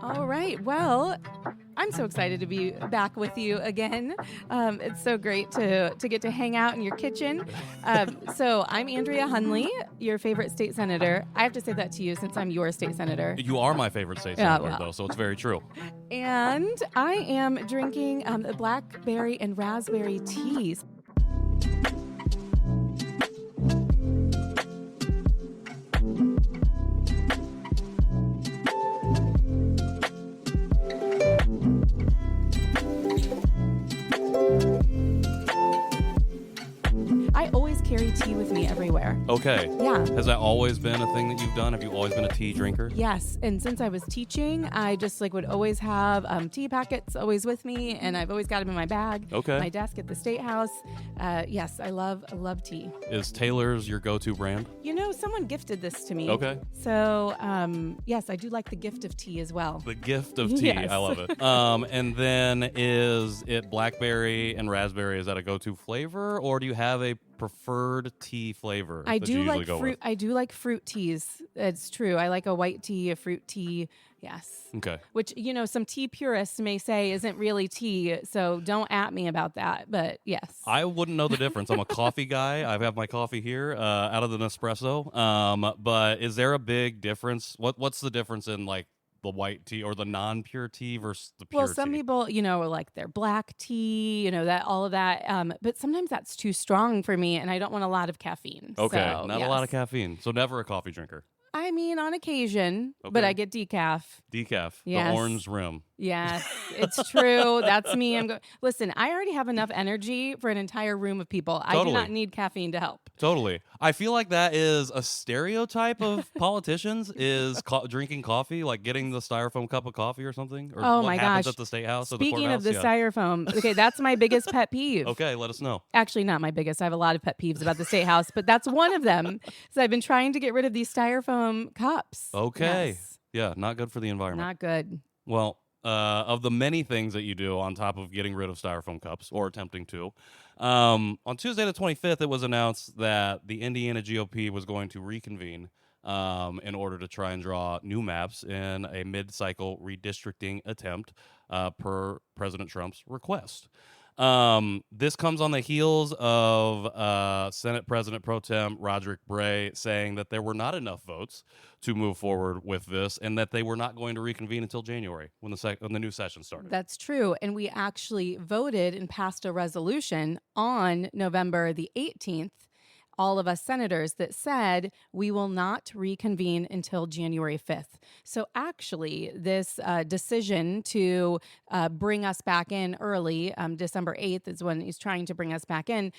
All right. Well, I'm so excited to be back with you again. It's so great to get to hang out in your kitchen. So I'm Andrea Hunley, your favorite state senator. I have to say that to you since I'm your state senator. You are my favorite state senator, though, so it's very true. And I am drinking the blackberry and raspberry teas. I always carry tea with me everywhere. Okay. Yeah. Has that always been a thing that you've done? Have you always been a tea drinker? Yes, and since I was teaching, I just would always have tea packets always with me, and I've always got them in my bag, Okay. my desk at the State House. Yes, I love tea. Is Taylor's your go-to brand? You know, someone gifted this to me. Okay. So, yes, I do like the gift of tea as well. The gift of tea. Yes. I love it. And then is it blackberry and raspberry? Is that a go-to flavor, or do you have a preferred tea flavor? I that do you usually like go fruit. with? I do like fruit teas. It's true. I like a white tea, a fruit tea. Yes. Okay. Which, you know, some tea purists may say isn't really tea, so don't at me about that. But yes. I wouldn't know the difference. I'm a coffee guy. I have my coffee here out of the Nespresso. But is there a big difference? What's the difference in like the white tea or the non-pure tea versus the pure Well, some tea? people, you know, like their black tea, you know, that all of that. But sometimes that's too strong for me, and I don't want a lot of caffeine. Okay, So, not a lot of caffeine. So never a coffee drinker. I mean, on occasion, but Okay. I get decaf. Decaf, Yes. the orange rim. Yes, it's true. That's me. Listen, I already have enough energy for an entire room of people. I do Totally. not need caffeine to help. Totally. I feel like that is a stereotype of politicians is drinking coffee, like getting the styrofoam cup of coffee or something. Or Oh what my happens gosh. at the State House or the Speaking of courthouse. the styrofoam, okay, that's my biggest pet peeve. Okay, let us know. Actually, not my biggest. I have a lot of pet peeves about the State House, but that's one of them. So I've been trying to get rid of these styrofoam cups. Okay. Yes, Yeah, not good for the environment. not good. Well, of the many things that you do on top of getting rid of styrofoam cups or attempting to, on Tuesday the 25th, it was announced that the Indiana GOP was going to reconvene in order to try and draw new maps in a mid-cycle redistricting attempt per President Trump's request. This comes on the heels of Senate President Pro Tem Roderick Bray saying that there were not enough votes to move forward with this and that they were not going to reconvene until January when the new session started. That's true. And we actually voted and passed a resolution on November the 18th, all of us senators, that said we will not reconvene until January 5th. So actually, this decision to bring us back in early, December 8th is when he's trying to bring us back in,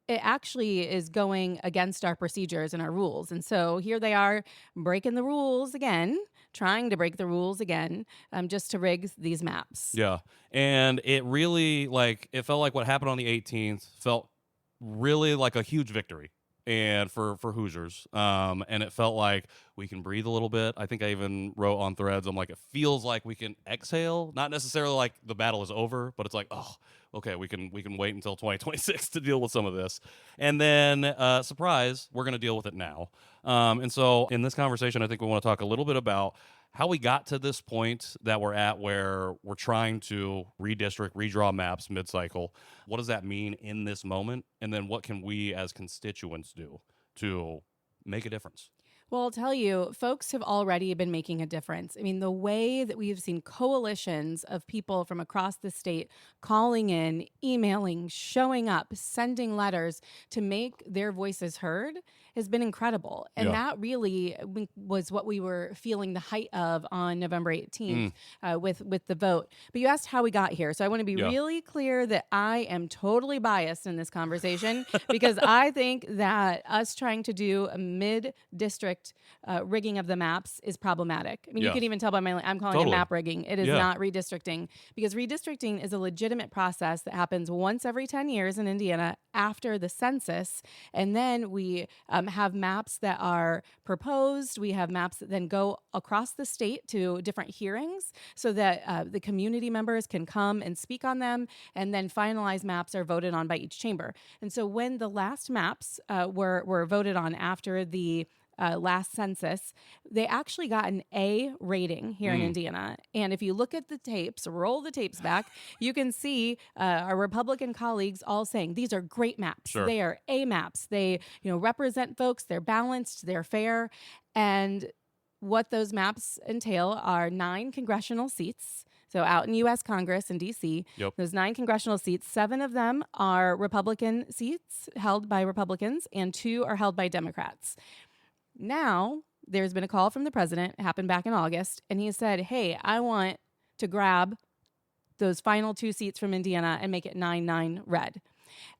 it actually is going against our procedures and our rules. And so here they are breaking the rules again, trying to break the rules again, just to rig these maps. Yeah. And it really, it felt like what happened on the 18th felt really like a huge victory. And for Hoosiers, and it felt like we can breathe a little bit. I think I even wrote on Threads, I'm like, it feels like we can exhale. Not necessarily like the battle is over, but it's like, oh, okay, we can wait until 2026 to deal with some of this. And then, surprise, we're going to deal with it now. And so in this conversation, I think we want to talk a little bit about how we got to this point that we're at where we're trying to redraw maps mid-cycle. What does that mean in this moment? And then what can we as constituents do to make a difference? Well, I'll tell you, folks have already been making a difference. I mean, the way that we have seen coalitions of people from across the state calling in, emailing, showing up, sending letters to make their voices heard has been incredible. And that really was what we were feeling the height of on November 18th with the vote. But you asked how we got here. So I want to be really clear that I am totally biased in this conversation because I think that us trying to do a mid-district rigging of the maps is problematic. I mean, you can even tell by I'm calling it map rigging. It is not redistricting, because redistricting is a legitimate process that happens once every 10 years in Indiana after the census. And then we have maps that are proposed. We have maps that then go across the state to different hearings so that the community members can come and speak on them. And then finalized maps are voted on by each chamber. And so when the last maps were voted on after the last census, they actually got an A rating here in Indiana. And if you look at the tapes, roll the tapes back, you can see our Republican colleagues all saying these are great maps. Sure. They are A maps. They, represent folks. They're balanced. They're fair. And what those maps entail are 9 congressional seats. So out in U.S. Congress in D.C., Yep. those 9 congressional seats, 7 of them are Republican seats held by Republicans, and 2 are held by Democrats. Now, there's been a call from the president, it happened back in August, and he said, hey, I want to grab those final 2 seats from Indiana and make it 9-9 red.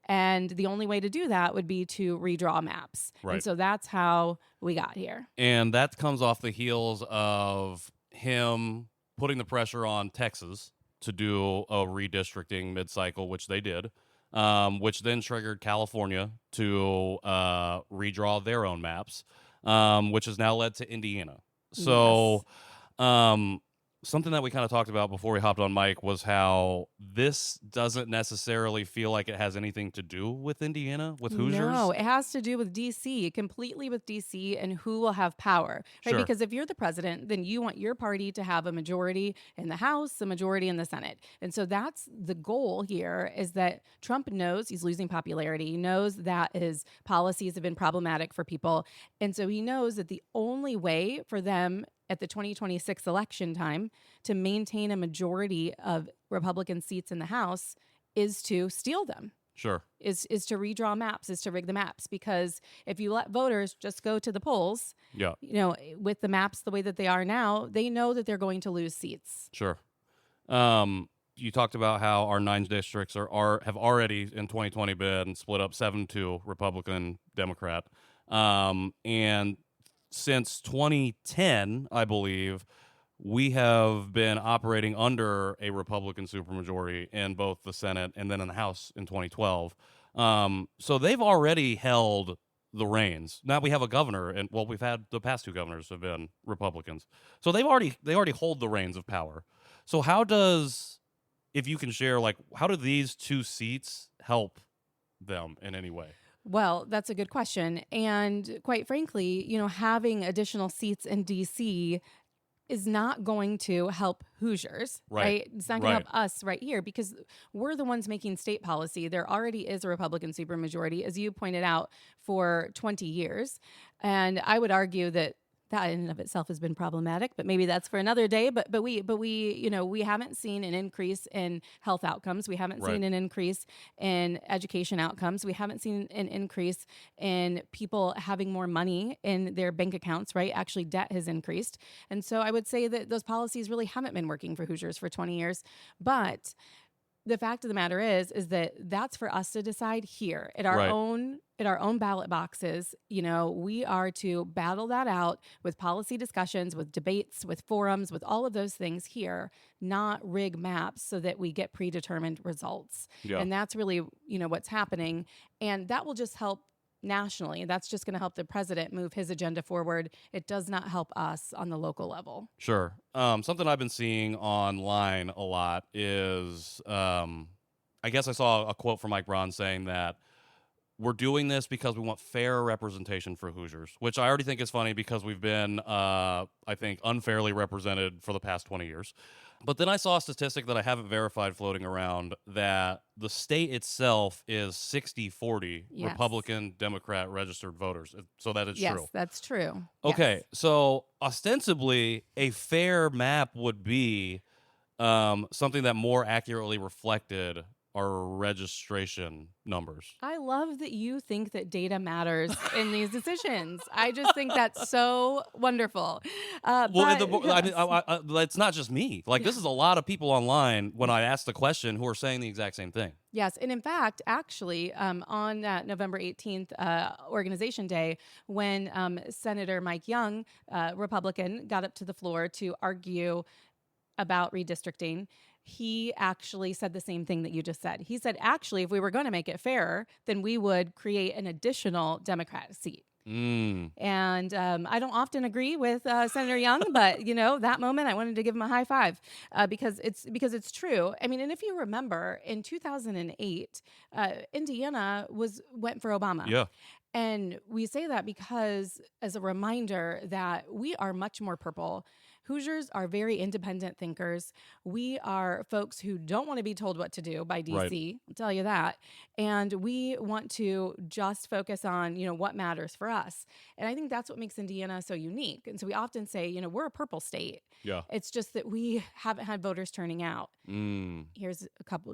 And the only way to do that would be to redraw maps. Right. And so that's how we got here. And that comes off the heels of him putting the pressure on Texas to do a redistricting mid-cycle, which they did, which then triggered California to redraw their own maps, which has now led to Indiana. So something that we kind of talked about before we hopped on mic was how this doesn't necessarily feel like it has anything to do with Indiana, with Hoosiers. No, it has to do with D.C., completely with D.C. and who will have power, right? Sure. Because if you're the president, then you want your party to have a majority in the House, a majority in the Senate. And so that's the goal here, is that Trump knows he's losing popularity. He knows that his policies have been problematic for people. And so he knows that the only way for them at the 2026 election time to maintain a majority of Republican seats in the House is to steal them. Sure. Is to redraw maps, is to rig the maps. Because if you let voters just go to the polls, with the maps the way that they are now, they know that they're going to lose seats. Sure. You talked about how our 9 districts have already in 2020 been split up 7-2 Republican, Democrat. And since 2010, I believe, we have been operating under a Republican supermajority in both the Senate and then in the House in 2012. So they've already held the reins. Now we have a governor, and we've had the past 2 governors have been Republicans. So they already hold the reins of power. So if you can share, how do these 2 seats help them in any way? Well, that's a good question. And quite frankly, having additional seats in D.C. is not going to help Hoosiers, right? It's not going to help us right here because we're the ones making state policy. There already is a Republican supermajority, as you pointed out, for 20 years. And I would argue that in and of itself has been problematic, but maybe that's for another day. But we we haven't seen an increase in health outcomes. We haven't seen an increase in education outcomes. We haven't seen an increase in people having more money in their bank accounts, right? Actually, debt has increased. And so I would say that those policies really haven't been working for Hoosiers for 20 years. But the fact of the matter is that that's for us to decide here at our own ballot boxes. We are to battle that out with policy discussions, with debates, with forums, with all of those things here, not rig maps so that we get predetermined results. Yeah. And that's really, what's happening. And that will just help nationally. That's just going to help the president move his agenda forward. It does not help us on the local level. Sure. Something I've been seeing online a lot is, I guess I saw a quote from Mike Braun saying that we're doing this because we want fair representation for Hoosiers, which I already think is funny because we've been, I think, unfairly represented for the past 20 years. But then I saw a statistic that I haven't verified floating around that the state itself is 60-40 Republican, Democrat registered voters. So that is true. Yes, that's true. Okay, yes. So ostensibly, a fair map would be something that more accurately reflected our registration numbers. I love that you think that data matters in these decisions. I just think that's so wonderful. It's not just me. This is a lot of people online when I ask the question who are saying the exact same thing. Yes. And in fact, actually, on that November 18th Organization Day, when Senator Mike Young, Republican, got up to the floor to argue about redistricting, he actually said the same thing that you just said. He said, actually, if we were going to make it fairer, then we would create an additional Democrat seat. Mm. And I don't often agree with Senator Young, but that moment I wanted to give him a high five because it's true. I mean, and if you remember, in 2008, Indiana went for Obama. Yeah. And we say that because, as a reminder, that we are much more purple. Hoosiers are very independent thinkers. We are folks who don't want to be told what to do by Right. DC, I'll tell you that. And we want to just focus on, what matters for us. And I think that's what makes Indiana so unique. And so we often say, we're a purple state. Yeah. It's just that we haven't had voters turning out. Mm. Here's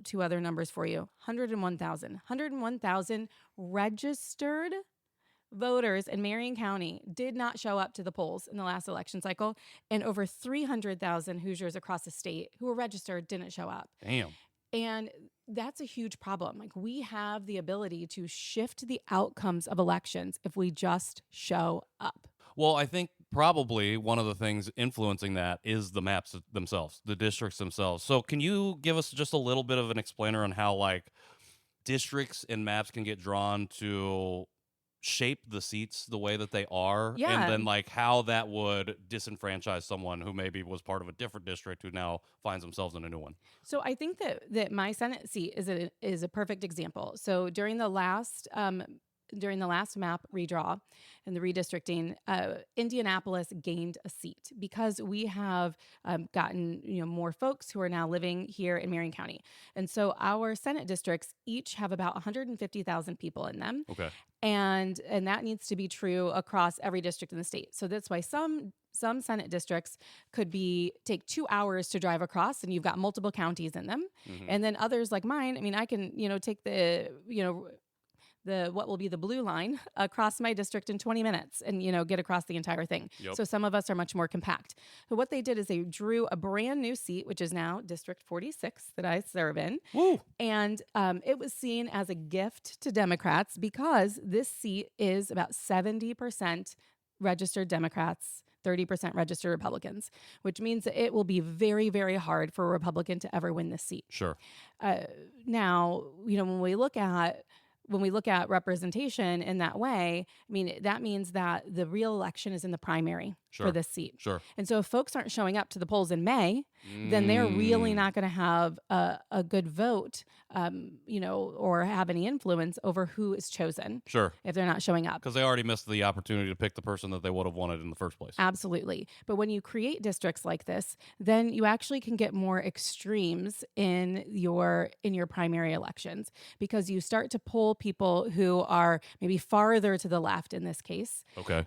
two other numbers for you. 101,000 registered voters in Marion County did not show up to the polls in the last election cycle, and over 300,000 Hoosiers across the state who were registered didn't show up. Damn. And that's a huge problem. Like, we have the ability to shift the outcomes of elections if we just show up. Well, I think probably one of the things influencing that is the maps themselves, the districts themselves. So can you give us just a little bit of an explainer on how, like, districts and maps can get drawn to shape the seats the way that they are, Yeah. and then, like, how that would disenfranchise someone who maybe was part of a different district who now finds themselves in a new one? So I think that my Senate seat is a perfect example. So during the last map redraw and the redistricting, Indianapolis gained a seat because we have gotten more folks who are now living here in Marion County, and so our Senate districts each have about 150,000 people in them. Okay. And that needs to be true across every district in the state. So that's why some Senate districts could take 2 hours to drive across, and you've got multiple counties in them. Mhm. And then others like mine, I mean, I can take the what will be the blue line across my district in 20 minutes and get across the entire thing. Yep. So some of us are much more compact. So what they did is they drew a brand new seat, which is now District 46 that I serve in. Woo. And it was seen as a gift to Democrats because this seat is about 70% registered Democrats, 30% registered Republicans, which means that it will be very, very hard for a Republican to ever win this seat. Sure. Now, when we look at representation in that way, I mean, that means that the real election is in the primary Sure. for this seat. Sure. And so if folks aren't showing up to the polls in May, then they're really not going to have a good vote, or have any influence over who is chosen. Sure. If they're not showing up. Because they already missed the opportunity to pick the person that they would have wanted in the first place. Absolutely. But when you create districts like this, then you actually can get more extremes in your primary elections, because you start to pull people who are maybe farther to the left in this case. Okay.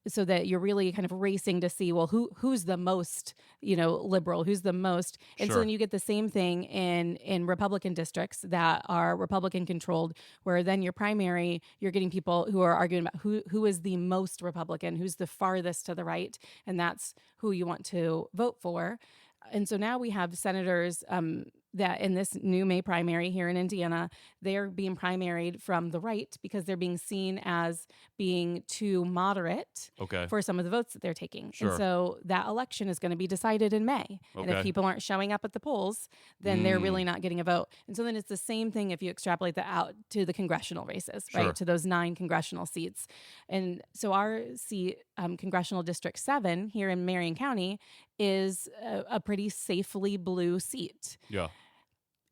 So that you're really kind of racing to see, well, who's the most, liberal, who's the most. And so Sure. then you get the same thing in Republican districts that are Republican controlled, where then your primary, you're getting people who are arguing about who is the most Republican, who's the farthest to the right, and that's who you want to vote for. And so now we have senators that in this new May primary here in Indiana, they're being primaried from the right because they're being seen as being too moderate Okay. for some of the votes that they're taking. Sure. And so that election is going to be decided in May. And if Okay. people aren't showing up at the polls, then they're really not getting a vote. And so then it's the same thing if you extrapolate that out to the congressional races, Sure. right? To those 9 congressional seats. And so our seat, Congressional District 7 here in Marion County, is a pretty safely blue seat. Yeah.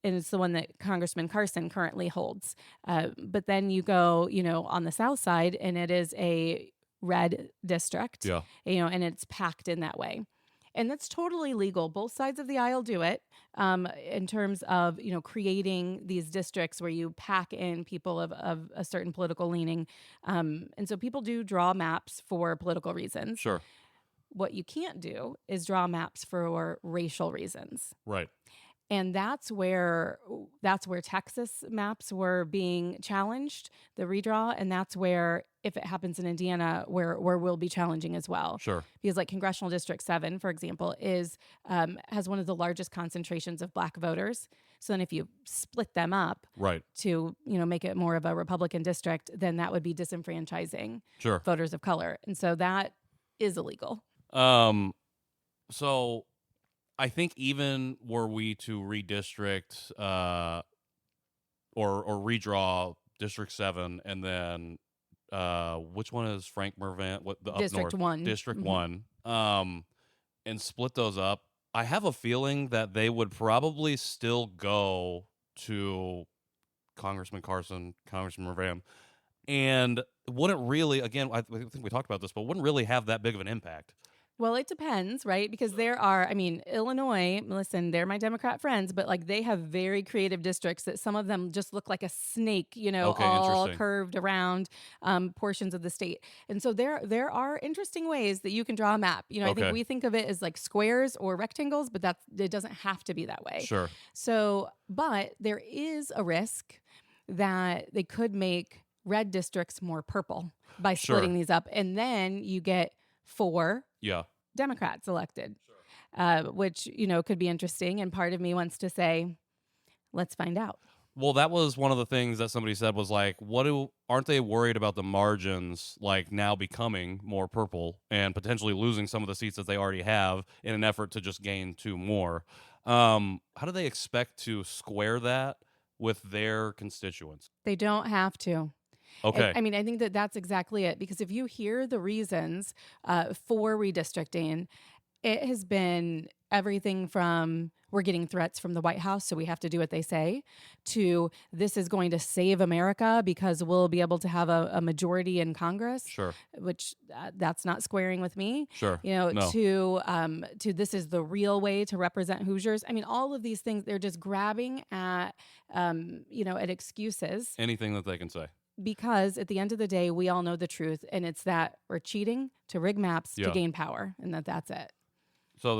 And it's the one that Congressman Carson currently holds. But then you go, on the south side, and it is a red district, Yeah. and it's packed in that way. And that's totally legal. Both sides of the aisle do it in terms of, creating these districts where you pack in people of a certain political leaning. And so people do draw maps for political reasons. Sure. What you can't do is draw maps for racial reasons. Right. And that's where Texas maps were being challenged, the redraw, and that's where, if it happens in Indiana, where we'll be challenging as well. Sure. Because like Congressional District 7, for example, has one of the largest concentrations of Black voters. So then if you split them up Right. to make it more of a Republican district, then that would be disenfranchising Sure. voters of color. And so that is illegal. So I think even were we to redistrict or redraw District 7 and then which one is Frank Mervant? What the up District north 1. District Mhm. 1, and split those up. I have a feeling that they would probably still go to Congressman Carson, Congressman Mervant, and wouldn't really. Again, I think we talked about this, but wouldn't really have that big of an impact. Well, it depends, right? Because there are, I mean, Illinois, listen, they're my Democrat friends, but like they have very creative districts that some of them just look like a snake, Okay, all interesting. curved around portions of the state. And so there are interesting ways that you can draw a map. I think Okay, we think of it as like squares or rectangles, but it doesn't have to be that way. sure, So, but there is a risk that they could make red districts more purple by sure, splitting these up. And then you get 4 yeah. Democrats elected, which, could be interesting. And part of me wants to say, let's find out. Well, that was one of the things that somebody said was like, aren't they worried about the margins like now becoming more purple and potentially losing some of the seats that they already have in an effort to just gain 2 more? How do they expect to square that with their constituents? They don't have to. Okay, I mean, I think that that's exactly it. Because if you hear the reasons for redistricting, it has been everything from we're getting threats from the White House, so we have to do what they say, to this is going to save America because we'll be able to have a majority in Congress, sure, which that's not squaring with me. sure. No, To this is the real way to represent Hoosiers. I mean, all of these things, they're just grabbing at excuses, anything that they can say. because at the end of the day, we all know the truth, and it's that we're cheating to rig maps to Yeah. gain power, and that's it. So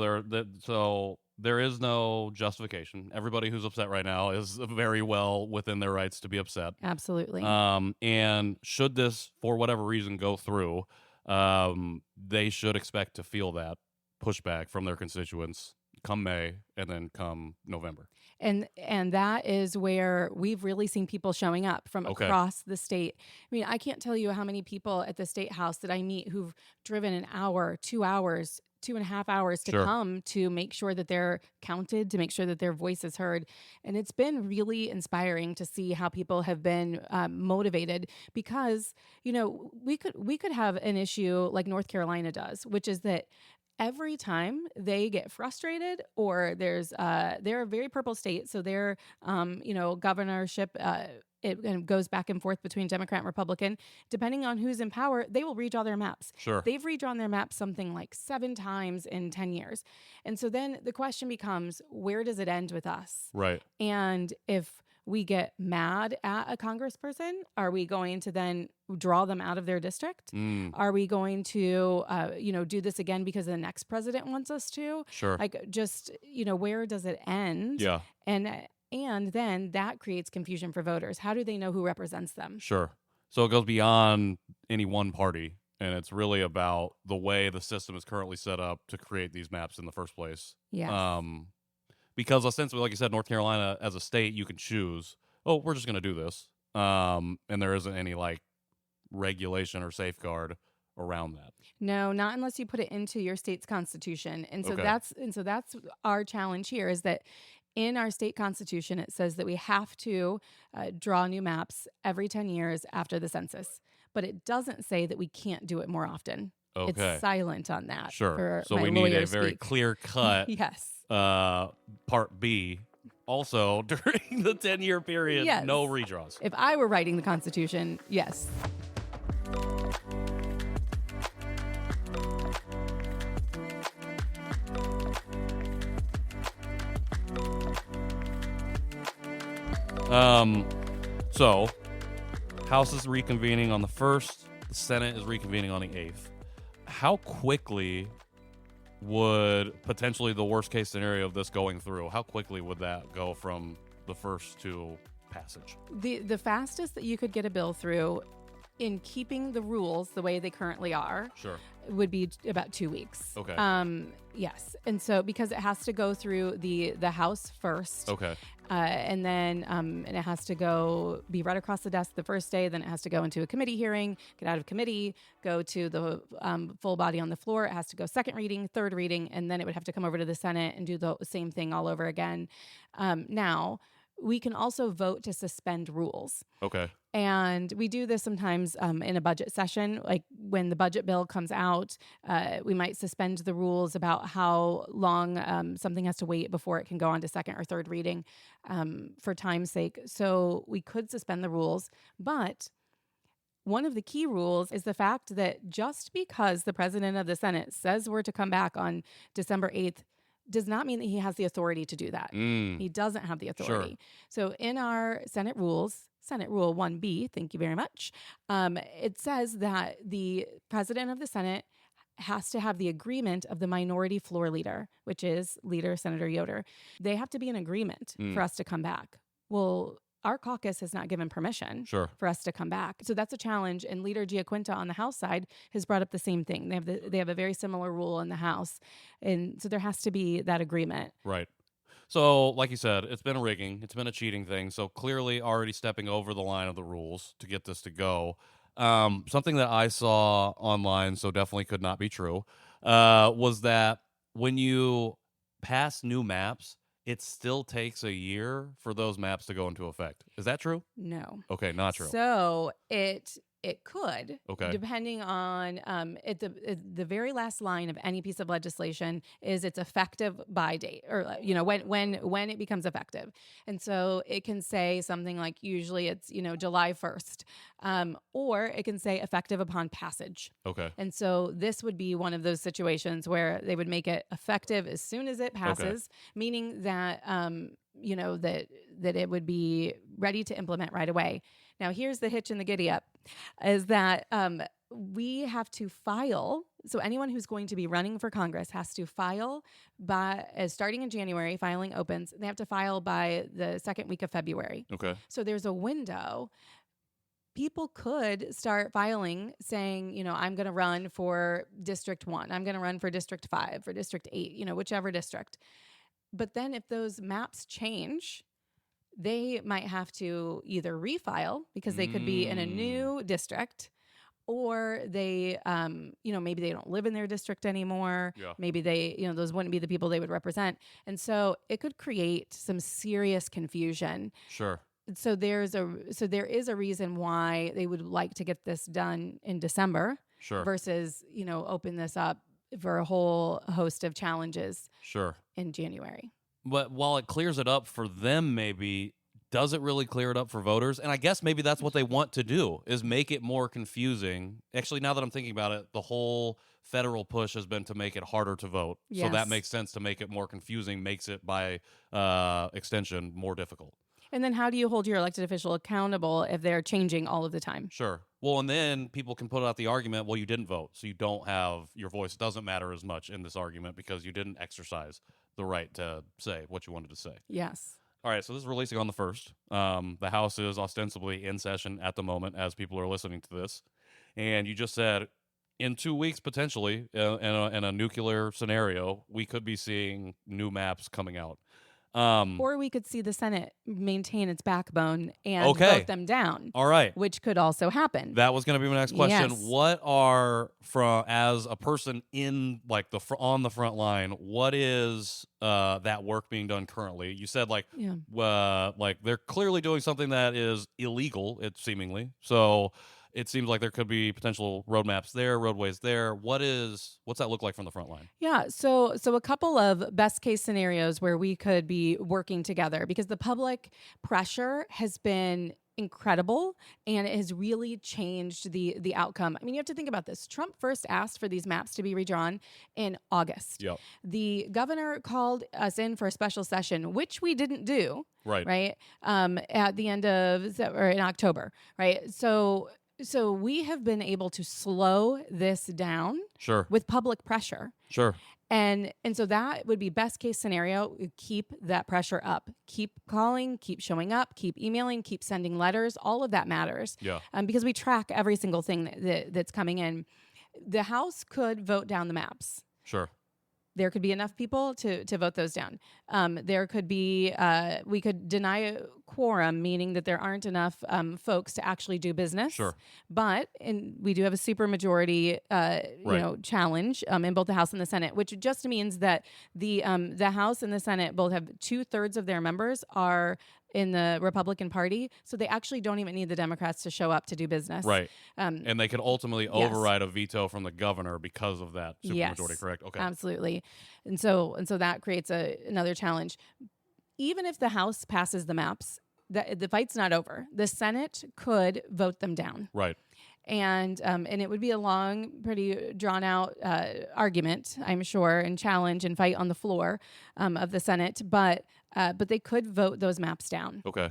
there is no justification. Everybody who's upset right now is very well within their rights to be upset. Absolutely. And should this, for whatever reason, go through, they should expect to feel that pushback from their constituents come May and then come November. And that is where we've really seen people showing up from Okay. across the state. I mean, I can't tell you how many people at the state house that I meet who've driven an hour, 2 hours, 2.5 hours to Sure. come to make sure that they're counted, to make sure that their voice is heard. And it's been really inspiring to see how people have been motivated, because we could have an issue like North Carolina does, which is that every time they get frustrated, or they're a very purple state, so their governorship, it kind of goes back and forth between Democrat and Republican. Depending on who's in power, they will redraw their maps. Sure. They've redrawn their maps something like 7 times in 10 years. And so then the question becomes, where does it end with us? Right. And if we get mad at a congressperson, are we going to then draw them out of their district? Are we going to, do this again because the next president wants us to? Sure. Like, just, where does it end? Yeah. And then that creates confusion for voters. How do they know who represents them? Sure. So it goes beyond any one party, and it's really about the way the system is currently set up to create these maps in the first place. Yeah. Because ostensibly, like you said, North Carolina as a state, you can choose, oh, we're just going to do this. And there isn't any like regulation or safeguard around that. No, not unless you put it into your state's constitution. And so Okay. that's our challenge here, is that in our state constitution, it says that we have to draw new maps every 10 years after the census. But it doesn't say that we can't do it more often. Okay. It's silent on that. Sure. For So my we need a lawyer very speak. clear cut Yes. part B. Also, during the 10-year period, Yes. no redraws. If I were writing the Constitution, yes. So, House is reconvening on the 1st. The Senate is reconvening on the 8th. How quickly would potentially the worst case scenario of this going through, how quickly would that go from the first to passage? The fastest that you could get a bill through, in keeping the rules the way they currently are, Sure. would be about 2 weeks. Okay. Yes. And so because it has to go through the House first. Okay. And then and it has to be right across the desk the first day. Then it has to go into a committee hearing, get out of committee, go to the full body on the floor. It has to go second reading, third reading, and then it would have to come over to the Senate and do the same thing all over again. Now, we can also vote to suspend rules. Okay. And we do this sometimes in a budget session. Like when the budget bill comes out, we might suspend the rules about how long something has to wait before it can go on to second or third reading for time's sake. So we could suspend the rules. But one of the key rules is the fact that just because the president of the Senate says we're to come back on December 8th does not mean that he has the authority to do that. He doesn't have the authority. So in our Senate rules, Senate Rule 1B, thank you very much, it says that the president of the Senate has to have the agreement of the minority floor leader, which is Leader Senator Yoder. They have to be in agreement for us to come back. Well, our caucus has not given permission for us to come back. So that's a challenge. And Leader Giaquinta on the House side has brought up the same thing. They have a very similar rule in the House. And so there has to be that agreement. Right. So, like you said, it's been a rigging. It's been a cheating thing. So clearly already stepping over the line of the rules to get this to go. Something that I saw online, so definitely could not be true, was that when you pass new maps, it still takes a year for those maps to go into effect. Is that true? No. Okay, not true. So it could, Okay. depending on at the very last line of any piece of legislation is its effective by date, or when it becomes effective. And so it can say something like, usually it's July 1st, or it can say effective upon passage. Okay. And so this would be one of those situations where they would make it effective as soon as it passes, meaning that that it would be ready to implement right away. Now, here's the hitch in the giddy up, is that we have to file. So anyone who's going to be running for Congress has to file starting in January, filing opens. They have to file by the second week of February. Okay. So there's a window. People could start filing saying, I'm going to run for District 1. I'm going to run for District 5, for District 8, whichever district. But then if those maps change, they might have to either refile because they could be in a new district, or they, maybe they don't live in their district anymore. Yeah. Maybe they, those wouldn't be the people they would represent. And so it could create some serious confusion. Sure. So there is a reason why they would like to get this done in December versus, open this up for a whole host of challenges in January. But while it clears it up for them, maybe, does it really clear it up for voters? And I guess maybe that's what they want to do, is make it more confusing. Actually, now that I'm thinking about it, the whole federal push has been to make it harder to vote. Yes. So that makes sense. To make it more confusing makes it, by extension, more difficult. And then how do you hold your elected official accountable if they're changing all of the time? Sure. Well, and then people can put out the argument, well, you didn't vote, so you don't have, your voice doesn't matter as much in this argument because you didn't exercise the right to say what you wanted to say. Yes. All right, so this is releasing on the 1st. The House is ostensibly in session at the moment as people are listening to this. And you just said, in 2 weeks, potentially, in a nuclear scenario, we could be seeing new maps coming out. Or we could see the Senate maintain its backbone and vote them down. All right. Which could also happen. That was going to be my next question. Yes. What are, as a person in on the front line, what is that work being done currently? You said they're clearly doing something that is illegal, it seemingly. So it seems like there could be potential roadmaps there, roadways there. What's that look like from the front line? Yeah, so a couple of best case scenarios where we could be working together, because the public pressure has been incredible and it has really changed the outcome. I mean, you have to think about this. Trump first asked for these maps to be redrawn in August. Yep. The governor called us in for a special session, which we didn't do. Right. At the end of, or in October. Right. So we have been able to slow this down with public pressure. Sure. And so that would be best case scenario. Keep that pressure up. Keep calling, keep showing up, keep emailing, keep sending letters. All of that matters. Yeah. Because we track every single thing that's coming in. The House could vote down the maps. Sure. There could be enough people to vote those down. There could be, we could deny a quorum, meaning that there aren't enough folks to actually do business. Sure. But we do have a supermajority, challenge in both the House and the Senate, which just means that the House and the Senate both have 2/3 of their members are in the Republican Party, so they actually don't even need the Democrats to show up to do business. Right. And they could ultimately Yes. override a veto from the governor because of that Yes. supermajority, correct? Okay. Absolutely. And so that creates another challenge. Even if the House passes the maps, the fight's not over. The Senate could vote them down. Right. And it would be a long, pretty drawn out argument, I'm sure, and challenge and fight on the floor of the Senate. But they could vote those maps down. Okay.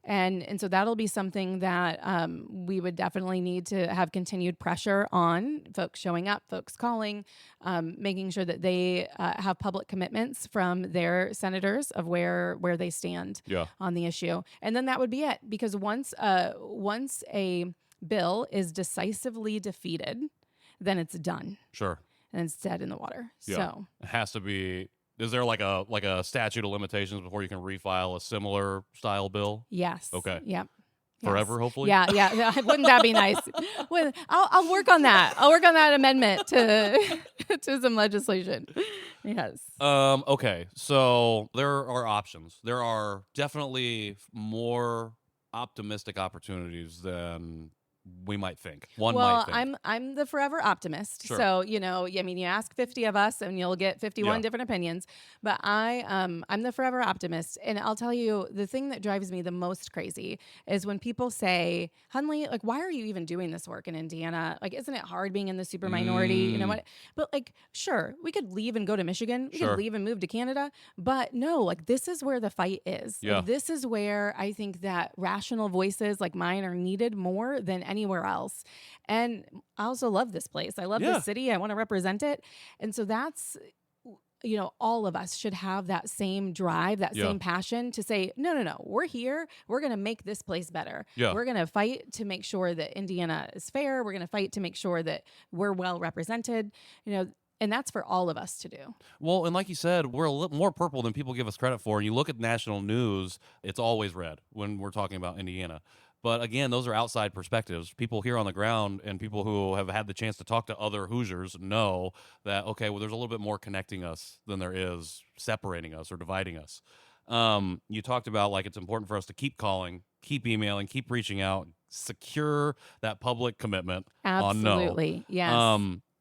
And so that'll be something that we would definitely need to have continued pressure on folks showing up, folks calling, making sure that they have public commitments from their senators of where they stand on the issue. And then that would be it. Because once a bill is decisively defeated, then it's done. Sure. And it's dead in the water. Yeah. So it has to be. Is there like a statute of limitations before you can refile a similar style bill? yes. Okay. Yep. Forever, Yes. hopefully? Yeah. Wouldn't that be nice? Well, I'll work on that. I'll work on that amendment to to some legislation. Yes. Okay. So there are options. There are definitely more optimistic opportunities than we might think. One might think. I'm the forever optimist. Sure. So, you ask 50 of us and you'll get 51 different opinions. But I'm the forever optimist. And I'll tell you, the thing that drives me the most crazy is when people say, Hunley, like, why are you even doing this work in Indiana? Like, isn't it hard being in the super minority? You know what? But like, sure, we could leave and go to Michigan. We could leave and move to Canada. But no, like, this is where the fight is. Yeah. Like, this is where I think that rational voices like mine are needed more than anywhere else. And I also love this place. I love this city. I want to represent it. And so that's, all of us should have that same drive, that same passion to say, no, we're here. We're going to make this place better. Yeah. We're going to fight to make sure that Indiana is fair. We're going to fight to make sure that we're well represented, and that's for all of us to do. Well, and like you said, we're a little more purple than people give us credit for. And you look at national news, it's always red when we're talking about Indiana. But again, those are outside perspectives. People here on the ground and people who have had the chance to talk to other Hoosiers know that, okay, well, there's a little bit more connecting us than there is separating us or dividing us. You talked about, like, it's important for us to keep calling, keep emailing, keep reaching out, secure that public commitment on no. Absolutely. Yes.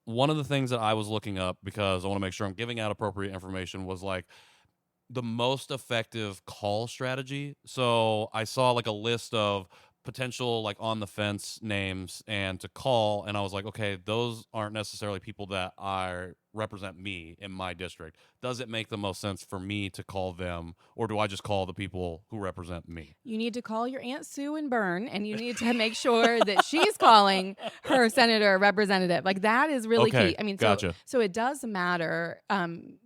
One of the things that I was looking up, because I want to make sure I'm giving out appropriate information, was like the most effective call strategy. So I saw like a list of potential like on the fence names and to call, and I was like, okay, those aren't necessarily people that represent me in my district. Does it make the most sense for me to call them, or do I just call the people who represent me? You need to call your Aunt Sue and Byrne, and you need to make sure that she's calling her senator or representative. Like, that is really key. I mean, gotcha. So it does matter. One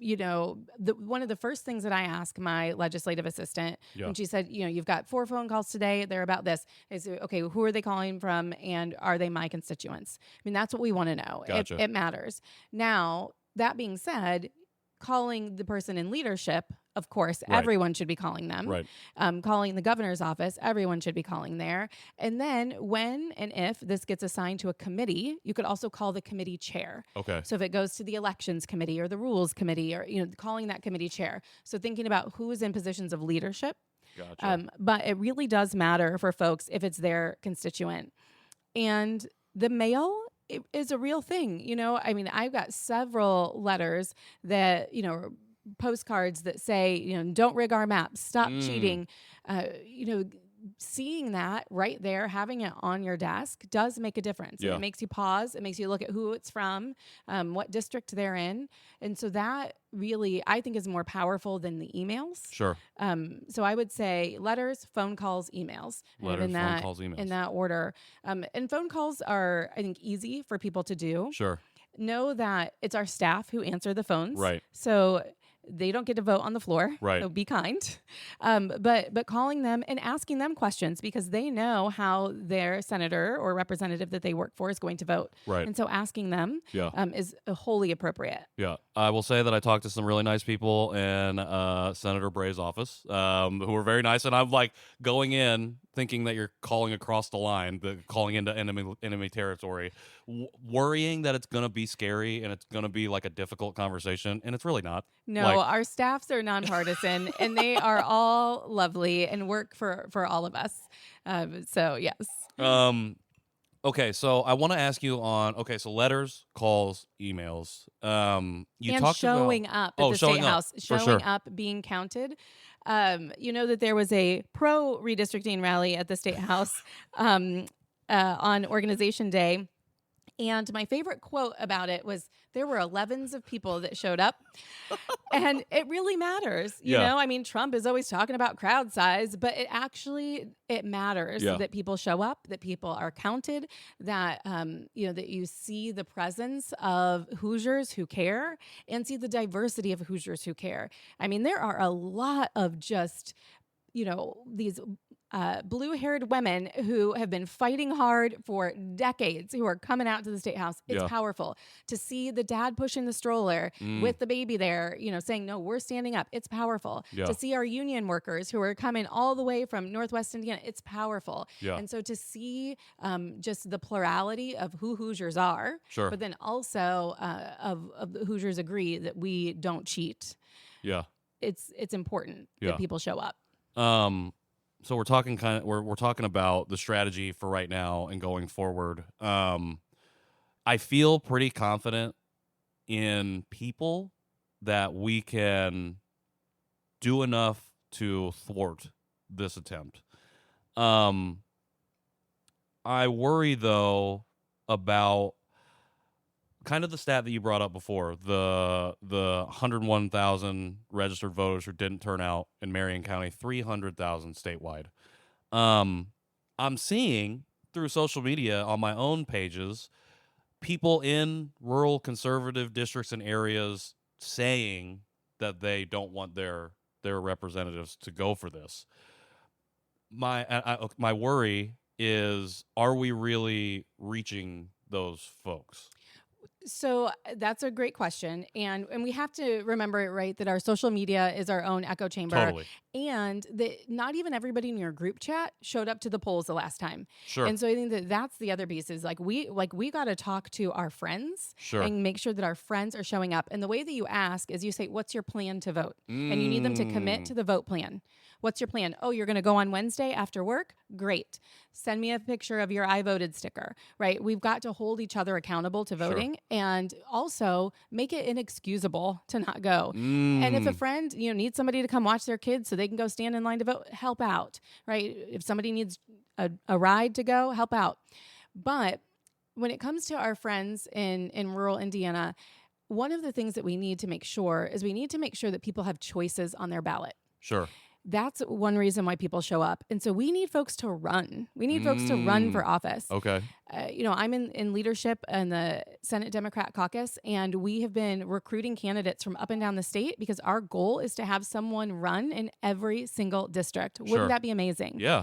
of the first things that I ask my legislative assistant when she said, you've got 4 phone calls today, they're about this, is, okay, who are they calling from, and are they my constituents? I mean, that's what we want to know. Gotcha. It matters. Now, that being said, calling the person in leadership, of course, everyone should be calling them. Right. Calling the governor's office, everyone should be calling there. And then when and if this gets assigned to a committee, you could also call the committee chair. Okay. So if it goes to the elections committee or the rules committee, or calling that committee chair. So thinking about who is in positions of leadership. Gotcha. But it really does matter for folks if it's their constituent. And the mail is a real thing. I mean, I've got several letters that, postcards that say, don't rig our maps, stop cheating. Seeing that right there, having it on your desk does make a difference. Yeah. It makes you pause. It makes you look at who it's from, what district they're in. And so that really, I think, is more powerful than the emails. Sure. So I would say letters, phone calls, emails. Letters, phone calls, emails. In that order. And phone calls are, I think, easy for people to do. Sure. Know that it's our staff who answer the phones. Right. So they don't get to vote on the floor. Right. So be kind. But calling them and asking them questions, because they know how their senator or representative that they work for is going to vote. Right. And so asking them is wholly appropriate. Yeah. I will say that I talked to some really nice people in Senator Bray's office who were very nice. And I'm like going in thinking that you're calling across the line, calling into enemy territory, worrying that it's going to be scary and it's going to be like a difficult conversation, and it's really not. No, our staffs are nonpartisan, and they are all lovely and work for all of us. So yes. Okay, so I want to ask you on. Okay, so letters, calls, emails. You And talked showing about up at the showing state up house, for showing sure. up, being counted. You know that there was a pro redistricting rally at the state house on organization day. And my favorite quote about it was, there were 11s of people that showed up. And it really matters. You Yeah. know, I mean, Trump is always talking about crowd size, but it matters Yeah. that people show up, that people are counted, that, that you see the presence of Hoosiers who care and see the diversity of Hoosiers who care. I mean, there are a lot of just, these blue-haired women who have been fighting hard for decades, who are coming out to the state house. It's powerful to see the dad pushing the stroller with the baby there, saying, no, we're standing up. It's powerful to see our union workers who are coming all the way from Northwest Indiana. It's powerful. And so to see just the plurality of who Hoosiers are, but then also of the Hoosiers agree that we don't cheat. It's important that people show up. So we're talking we're talking about the strategy for right now and going forward. I feel pretty confident in people that we can do enough to thwart this attempt. I worry though about kind of the stat that you brought up before, the 101,000 registered voters who didn't turn out in Marion County, 300,000 statewide. I'm seeing through social media on my own pages, people in rural conservative districts and areas saying that they don't want their representatives to go for this. My worry is, are we really reaching those folks? So that's a great question. And we have to remember, right, that our social media is our own echo chamber. Totally. And that not even everybody in your group chat showed up to the polls the last time. Sure. And so I think that that's the other piece is we got to talk to our friends and make sure that our friends are showing up. And the way that you ask is you say, what's your plan to vote? And you need them to commit to the vote plan. What's your plan? Oh, you're going to go on Wednesday after work? Great. Send me a picture of your I voted sticker, right? We've got to hold each other accountable to voting and also make it inexcusable to not go. And if a friend, needs somebody to come watch their kids so they can go stand in line to vote, help out, right? If somebody needs a ride to go, help out. But when it comes to our friends in rural Indiana, one of the things that we need to make sure is that people have choices on their ballot. Sure. That's one reason why people show up. And so we need folks to run. We need folks to run for office. Okay. I'm in leadership in the Senate Democrat caucus, and we have been recruiting candidates from up and down the state because our goal is to have someone run in every single district. Wouldn't that be amazing? Yeah.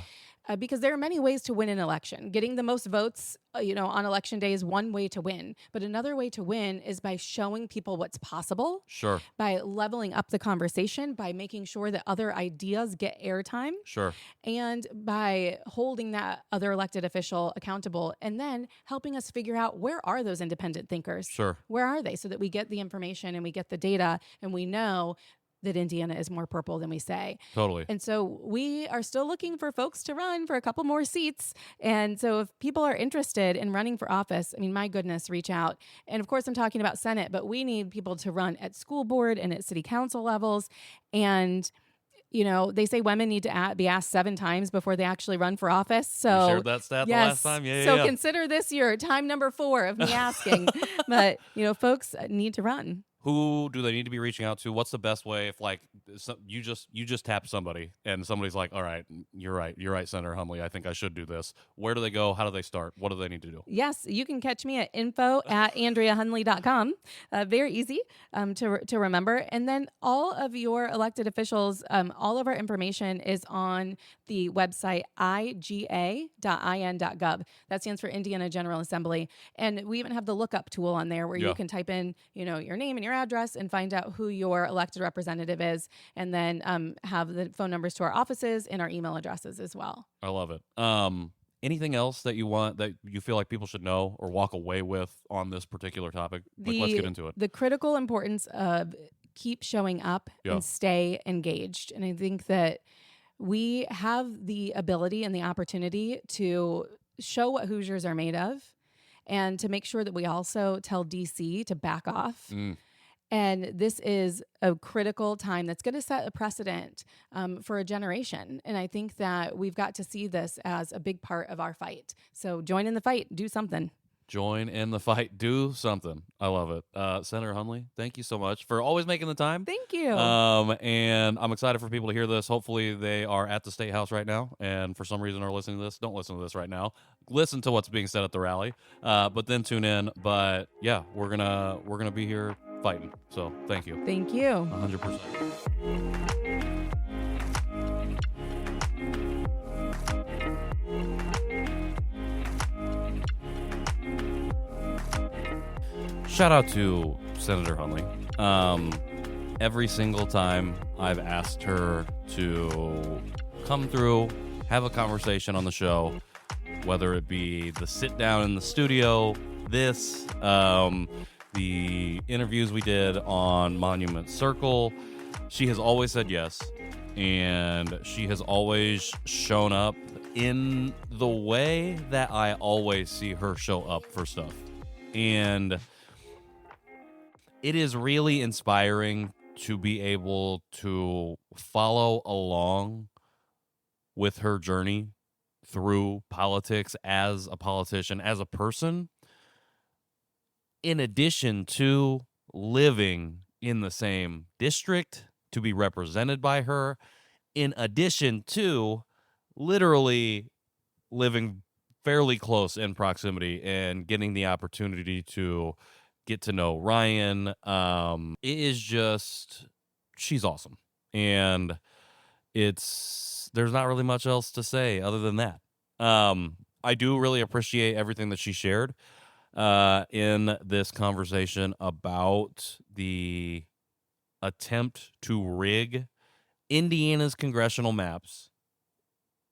Because there are many ways to win an election. Getting the most votes, on election day is one way to win. But another way to win is by showing people what's possible. Sure. By leveling up the conversation, by making sure that other ideas get airtime. Sure. And by holding that other elected official accountable and then helping us figure out, where are those independent thinkers? Sure. Where are they? So that we get the information and we get the data and we know that Indiana is more purple than we say. Totally. And so we are still looking for folks to run for a couple more seats. And so if people are interested in running for office, I mean, my goodness, reach out. And of course, I'm talking about Senate, but we need people to run at school board and at city council levels. And they say women need to be asked 7 times before they actually run for office. So you shared that stat the last time. So consider this year time number 4 of me asking. But folks need to run. Who do they need to be reaching out to? What's the best way if you just tap somebody and somebody's like, all right, you're right, Senator Hunley, I think I should do this. Where do they go? How do they start? What do they need to do? Yes, you can catch me at info@andreahunley.com. Very easy to remember. And then all of your elected officials, all of our information is on the website iga.in.gov. That stands for Indiana General Assembly. And we even have the lookup tool on there where you can type in, your name and your your address and find out who your elected representative is, and then have the phone numbers to our offices and our email addresses as well. I love it. Anything else that you want that you feel like people should know or walk away with on this particular topic? Let's get into it. The critical importance of keep showing up and stay engaged. And I think that we have the ability and the opportunity to show what Hoosiers are made of, and to make sure that we also tell DC to back off. And this is a critical time that's going to set a precedent for a generation. And I think that we've got to see this as a big part of our fight. So join in the fight. Do something. Join in the fight. Do something. I love it. Senator Hunley, thank you so much for always making the time. Thank you. And I'm excited for people to hear this. Hopefully they are at the State House right now, and for some reason are listening to this. Don't listen to this right now. Listen to what's being said at the rally, but then tune in. But yeah, we're gonna be here fighting. So thank you. Thank you. 100%. Shout out to Senator Hunley. Every single time I've asked her to come through, have a conversation on the show, whether it be the sit down in the studio, the interviews we did on Monument Circle, she has always said yes, and she has always shown up in the way that I always see her show up for stuff. And it is really inspiring to be able to follow along with her journey through politics as a politician, as a person, in addition to living in the same district, to be represented by her, in addition to literally living fairly close in proximity and getting the opportunity to get to know Ryan. It is just, she's awesome. And there's not really much else to say other than that. I do really appreciate everything that she shared in this conversation about the attempt to rig Indiana's congressional maps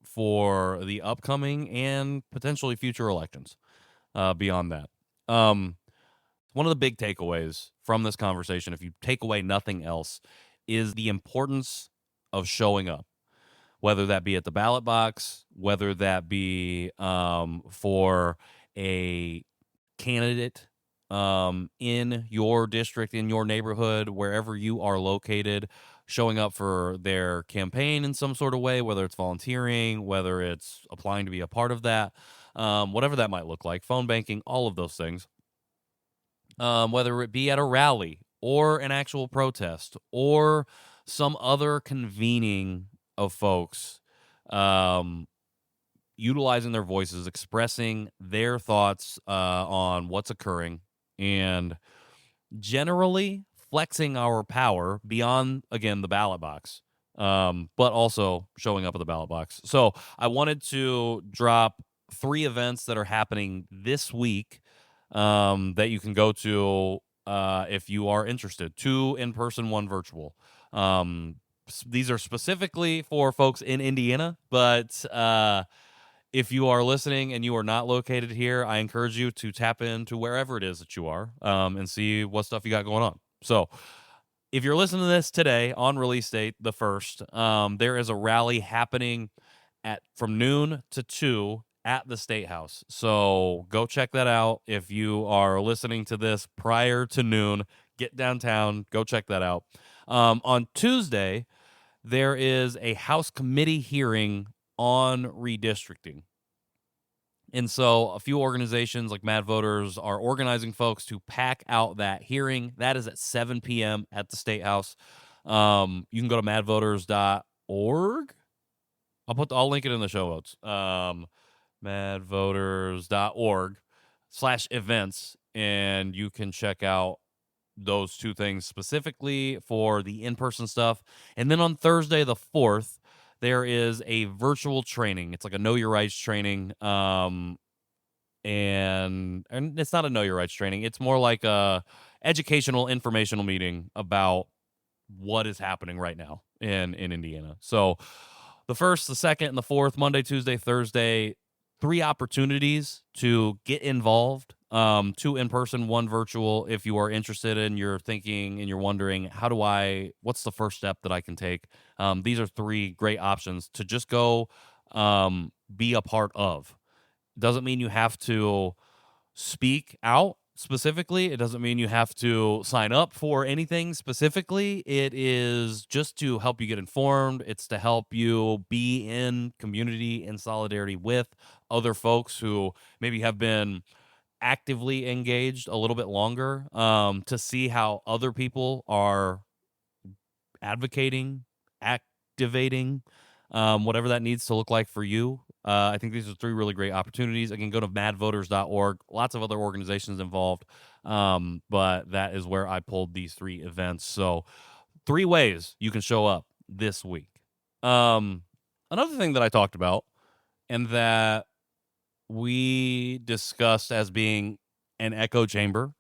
for the upcoming and potentially future elections. Beyond that, one of the big takeaways from this conversation, if you take away nothing else, is the importance of showing up, whether that be at the ballot box, whether that be for a candidate in your district, in your neighborhood, wherever you are located, showing up for their campaign in some sort of way, whether it's volunteering, whether it's applying to be a part of that, whatever that might look like, phone banking, all of those things. Whether it be at a rally or an actual protest or some other convening of folks utilizing their voices, expressing their thoughts on what's occurring, and generally flexing our power beyond, again, the ballot box, but also showing up at the ballot box. So I wanted to drop 3 events that are happening this week that you can go to if you are interested. 2 in person, 1 virtual. These are specifically for folks in Indiana, but if you are listening and you are not located here, I encourage you to tap into wherever it is that you are and see what stuff you got going on. So if you're listening to this today on release date, the 1st, there is a rally happening from noon to 2 at the State House. So go check that out. If you are listening to this prior to noon, get downtown, go check that out. On Tuesday, there is a House committee hearing on redistricting. And so a few organizations like Mad Voters are organizing folks to pack out that hearing. That is at 7 p.m. at the State House. You can go to madvoters.org. I'll link it in the show notes. madvoters.org/events, and you can check out those 2 things specifically for the in-person stuff. And then on Thursday the 4th, there is a virtual training. It's like a Know Your Rights training and it's not a know your rights training. It's more like a educational, informational meeting about what is happening right now in Indiana. So the first, the second, and the fourth, Monday, Tuesday, Thursday, 3 opportunities to get involved. 2 in person, 1 virtual. If you are interested and you're thinking and you're wondering, what's the first step that I can take? These are 3 great options to just go be a part of. Doesn't mean you have to speak out specifically. It doesn't mean you have to sign up for anything specifically. It is just to help you get informed. It's to help you be in community and solidarity with other folks who maybe have been actively engaged a little bit longer, to see how other people are advocating, activating, whatever that needs to look like for you. I think these are 3 really great opportunities. Again, go to madvoters.org. Lots of other organizations involved, but that is where I pulled these 3 events. So 3 ways you can show up this week. Another thing that I talked about and that we discussed as being an echo chamber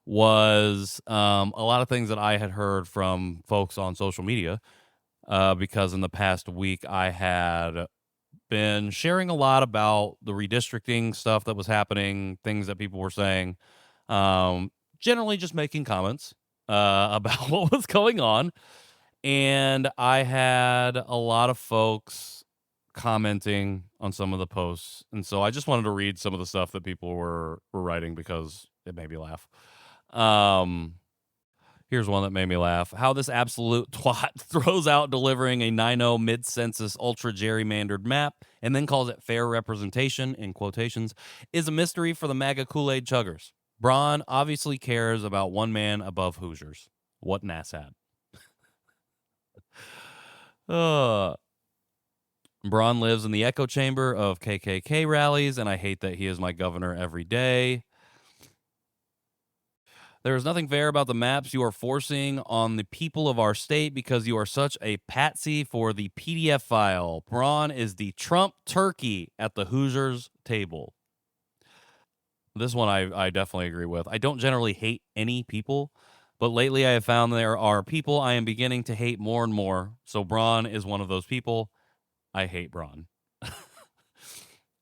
was a lot of things that I had heard from folks on social media, because in the past week I had been sharing a lot about the redistricting stuff that was happening, things that people were saying, generally just making comments about what was going on. And I had a lot of folks commenting on some of the posts. And so I just wanted to read some of the stuff that people were writing because it made me laugh. Here's one that made me laugh. How this absolute twat throws out delivering a 9-0 mid-census ultra gerrymandered map and then calls it fair representation, in quotations, is a mystery for the MAGA Kool-Aid chuggers. Braun obviously cares about one man above Hoosiers. What an asshat. Braun lives in the echo chamber of KKK rallies, and I hate that he is my governor every day. There is nothing fair about the maps you are forcing on the people of our state because you are such a patsy for the PDF file. Braun is the Trump turkey at the Hoosiers table. This one I definitely agree with. I don't generally hate any people, but lately I have found there are people I am beginning to hate more and more. So Braun is one of those people. I hate Braun.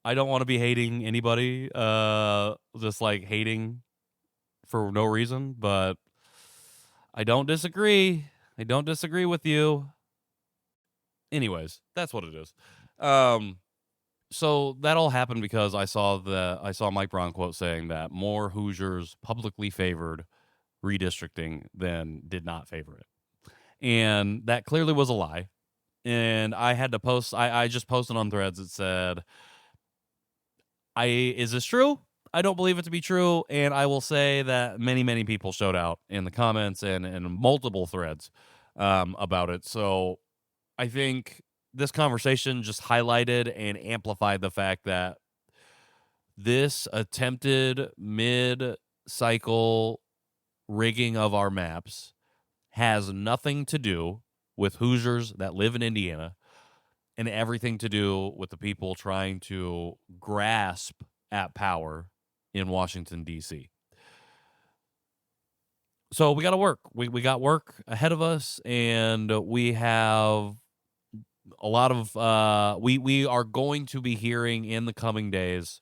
I don't want to be hating anybody, just like hating for no reason, but I don't disagree. I don't disagree with you. Anyways, that's what it is. So that all happened because I saw Mike Brown quote saying that more Hoosiers publicly favored redistricting than did not favor it. And that clearly was a lie. And I had to post, I just posted on Threads that said, is this true? I don't believe it to be true, and I will say that many, many people showed out in the comments and in multiple threads about it. So I think this conversation just highlighted and amplified the fact that this attempted mid-cycle rigging of our maps has nothing to do with Hoosiers that live in Indiana and everything to do with the people trying to grasp at power in Washington, D.C. So we got to work. We got work ahead of us, and we have a lot of we are going to be hearing in the coming days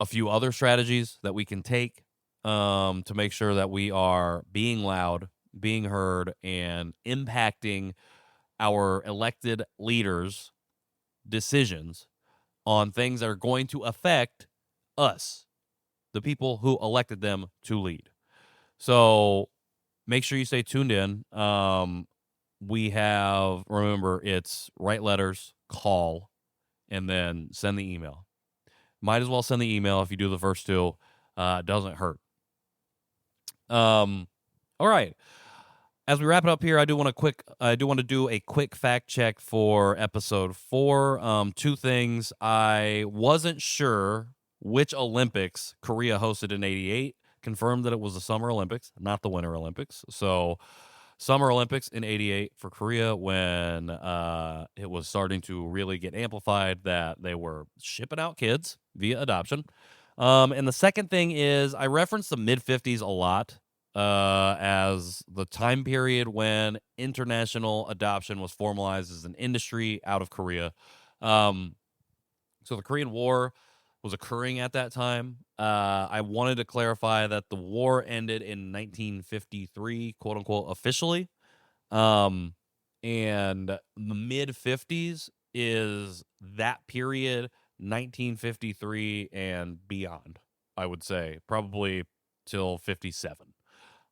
a few other strategies that we can take to make sure that we are being loud, being heard, and impacting our elected leaders' decisions on things that are going to affect us, the people who elected them to lead. So make sure you stay tuned in. Remember, it's write letters, call, and then send the email. Might as well send the email if you do the first 2. It doesn't hurt. All right. As we wrap it up here, I do want to do a quick fact check for episode 4. 2 things. I wasn't sure which Olympics Korea hosted in '88. Confirmed that it was the Summer Olympics, not the Winter Olympics. So Summer Olympics in 88 for Korea, when it was starting to really get amplified that they were shipping out kids via adoption. And the second thing is, I reference the mid-50s a lot as the time period when international adoption was formalized as an industry out of Korea. So the Korean War was occurring at that time. I wanted to clarify that the war ended in 1953, quote unquote, officially. And the mid 50s is that period, 1953 and beyond, I would say, probably till 57.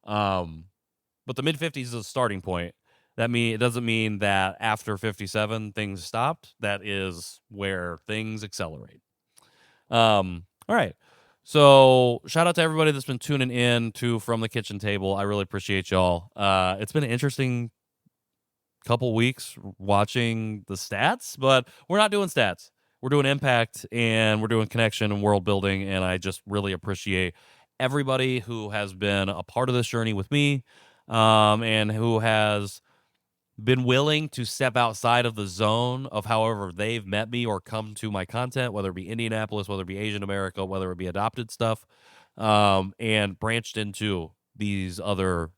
But the mid 50s is a starting point. It doesn't mean that after 57 things stopped. That is where things accelerate. All right. So shout out to everybody that's been tuning in to From the Kitchen Table. I really appreciate y'all. It's been an interesting couple weeks watching the stats, but we're not doing stats. We're doing impact, and we're doing connection and world building. And I just really appreciate everybody who has been a part of this journey with me, and who has been willing to step outside of the zone of however they've met me or come to my content, whether it be Indianapolis, whether it be Asian America, whether it be adopted stuff, and branched into these other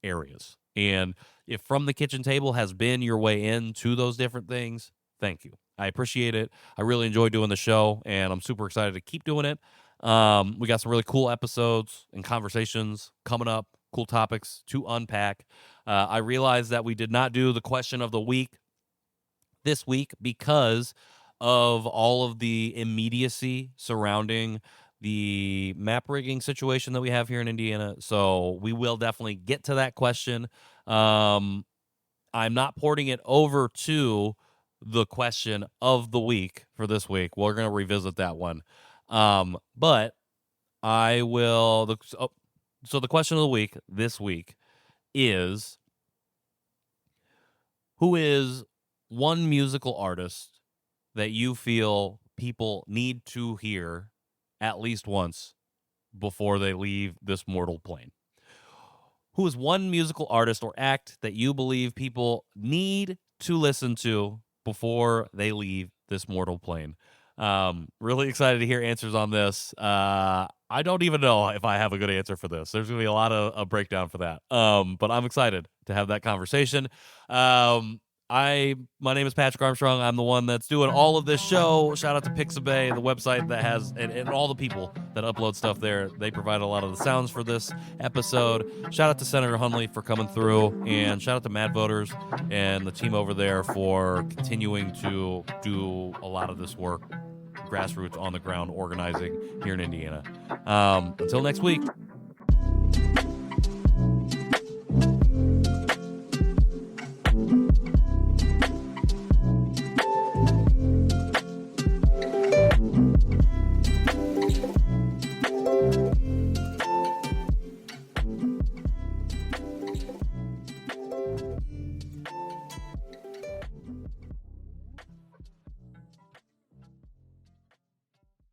areas. And if From the Kitchen Table has been your way into those different things, thank you. I appreciate it. I really enjoy doing the show, and I'm super excited to keep doing it. We got some really cool episodes and conversations coming up, cool topics to unpack. I realized that we did not do the question of the week this week because of all of the immediacy surrounding the map rigging situation that we have here in Indiana. So we will definitely get to that question. I'm not porting it over to the question of the week for this week. We're going to revisit that one. But I will. So the question of the week this week is, who is one musical artist that you feel people need to hear at least once before they leave this mortal plane? Who is one musical artist or act that you believe people need to listen to before they leave this mortal plane? Really excited to hear answers on this. I don't even know if I have a good answer for this. There's going to be a lot of a breakdown for that. But I'm excited to have that conversation. My name is Patrick Armstrong. I'm the one that's doing all of this show. Shout out to Pixabay, the website that has, and all the people that upload stuff there. They provide a lot of the sounds for this episode. Shout out to Senator Hunley for coming through, and shout out to Mad Voters and the team over there for continuing to do a lot of this work, grassroots, on the ground organizing here in Indiana. Until next week.